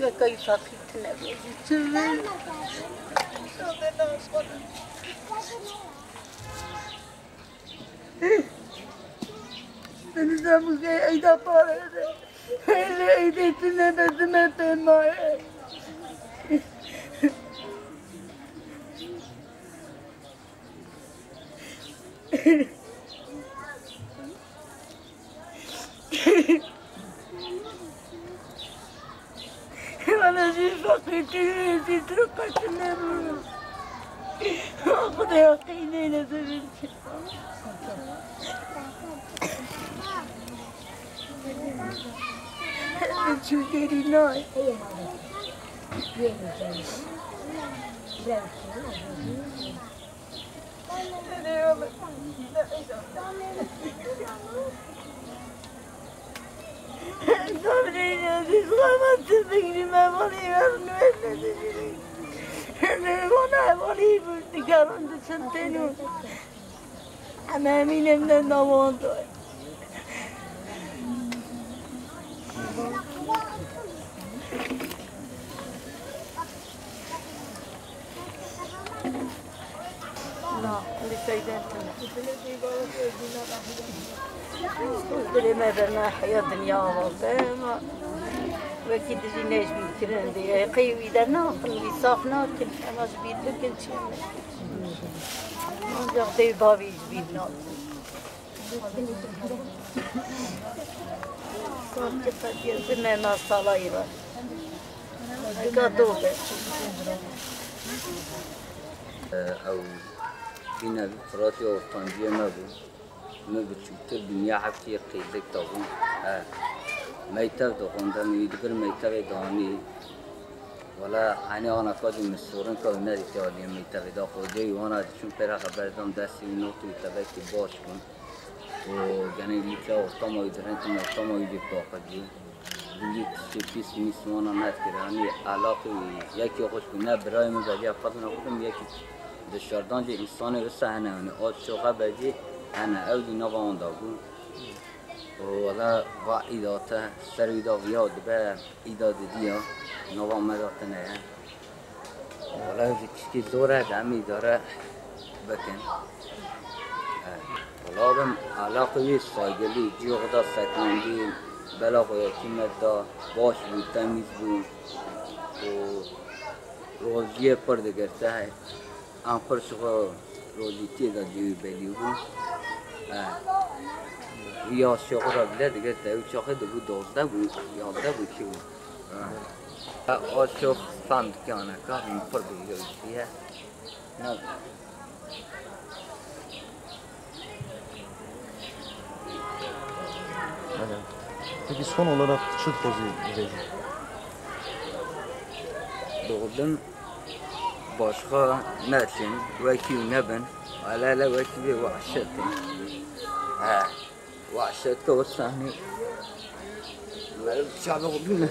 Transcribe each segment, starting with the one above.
وكي فقيتنا بيجي نظام جاي أيدا طارئ اللي أيديتنا بدنا تناي أنا جي فقيتي في ترقتنا خذي يقيني لبنتي شو ديري ناي صبري يا دي صغامة تبيني ما بولي أرنوين وانا بولي بلتقارن دسنتينو أمامين من النوان دوي لا لسيداتنا قلت ما درنا حياة دنيا وظلمة وكي تجيناش بكران دي قيوي درنا قلبي صافنا كل أنا جبيد لك انت نجغدي بابي جبيدنا صارت كفاية زمانا صلايرة كادوبة أو فينا بفراتي وطنجية ما بتشوتر دنيا حفتي قيدك طبعا ميتة دخوندا ميدقر ميتة دهاني ولا أنا قادم مسورن كونه ريتالي ميتة داخودي وانا شون برا خبر دام دستی نوتو تبعی باش کن و یعنی لیکا افتام ایدرن که افتام ایدی باقی دیگه چیپیس میسوانا نتکرانی علاقه یکی خوش کنه برای من ولی افضل نخودم یکی دشاردان دی انسان وسه هنه آد شوقه بدی هنه اودی نوان داغو ولا با ایداته سر ایدا ویاد به ایداد دیا نوان مداته نه ولا چیزی زوره دمی داره بکن ولا بم علاقه سایگلی جیغدا سکنندی بلا قیمت دا باش بود تمیز بود و روزی پر دگرته ہے آن پر شخو روزی تیدا دیوی بلی بود ریاض شخو را بله دگرته و شخو دو بود 12 بود 11 بود چی بود آن شخ فهمد که آنه که این پر دگرته نه Peki son olarak çıt kozu vereceğim. Doğdum başka neçin veki neben alala veki bir vahşetim. Vahşet o sahne. Şabe oldu ne?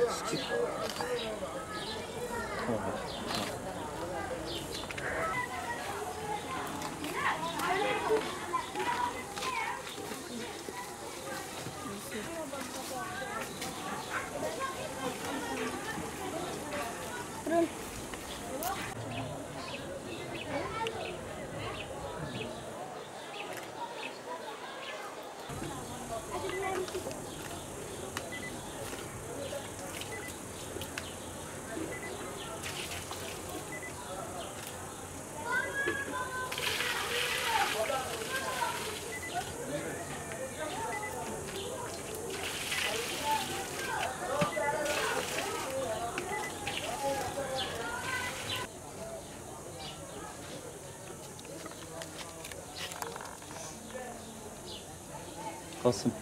Kasım.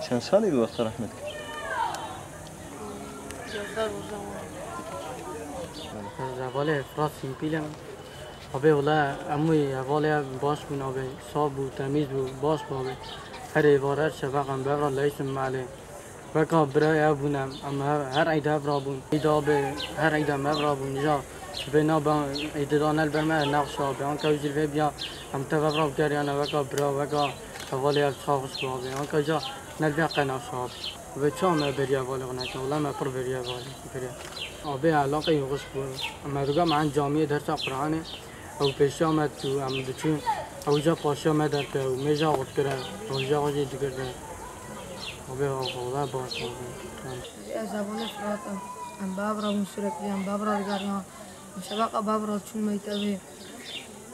Çend سالی وقت رحمت کرد؟ 11 روزه زوال افراد سیمپیلم آبه ولی اموی اوالی باش بین آبه صاف بود تمیز بود باش بابه هر ایوارد شبقم ببرا لیسم معله وکا برای ابونم اما هر عیده ابرا بون عیده آبه هر عیده مبرا بون جا بنا با عیده دانل برمه نقش آبه آنکه ویزیل بیا هم تبرا بکریانه وکا برا وکا اوالی افصاقش بابه آنکه جا نلبیا قناش آبه ve çağına beriye valı gına ola me pır beriye valı beriye abi alaka yokuş bu ama duga man camiye dersa Kur'an'ı او پیشا آمد تو هم دچون اوجا پاشا آمد در که او میجا خود کرد اوجا خودی دیگر ده آبه آقا باش از زبان فراتم هم بابرا مسرقی هم بابرا دیگریان شباق بابرا چون میتوه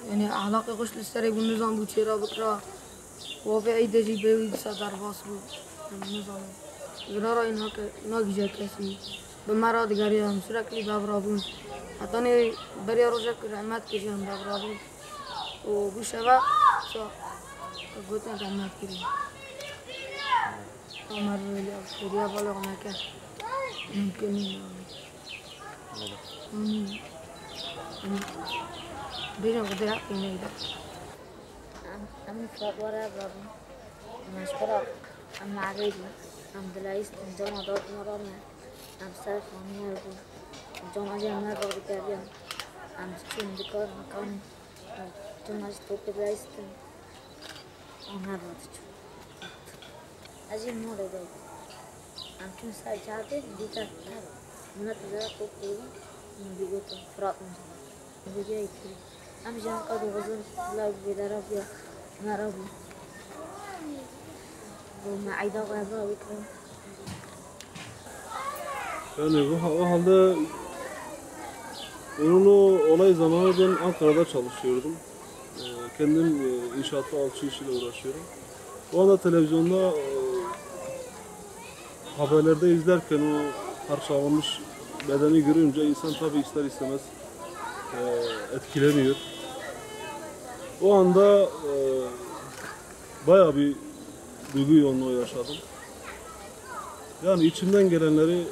یعنی اخلاق غسل سری بو نظام بو چرا بکرا وافع ایدجی بیوید صدر باس بو نظام گرارا اینها که ناگیجا کسی به مرا دیگریان مسرقی بابرا بون حتی نی بریا روزه که رحمت کشیم بابرا بون و بو شباق سا گوتن رحمت کریم امر ویلی بریا بالا نکرد ممکن نیست بیشتر قدرت اینه أم فقورة بابا مشكورة أم عبيدي أم دلايست أم جونا دور مرامي أم سالف ومية ربو جونا جي أم نبغ دكاريا أم تشون دكار مكان جونا جي توقف دلايست أم نبغ تشون أجي موري داي أم تشون سال جاتي ديتا تاب منات زرا توقف أم بيجوتو فرات مجمع بيجي يكري أم جان قادو غزل لا بيدارابيا نرابو وما عيدا غابا ويكرم Yani o halde onunla olay zamanı ben Ankara'da çalışıyordum. Kendim inşaatta alçı işiyle uğraşıyorum. O anda televizyonda haberlerde izlerken o parçalanmış bedeni görünce insan tabii ister istemez etkileniyor. O anda bayağı bir duygu yoğunluğu yaşadım. Yani içimden gelenleri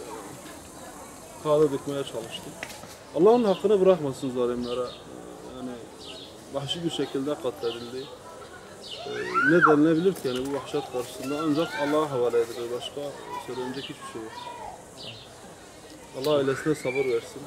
kağıda dökmeye çalıştım. Allah'ın hakkını bırakmasın zalimlere. Yani vahşi bir şekilde katledildi. Ne denilebilir ki yani bu vahşet karşısında ancak Allah'a havale edilir. Başka söylenecek hiçbir şey yok. Allah ailesine sabır versin.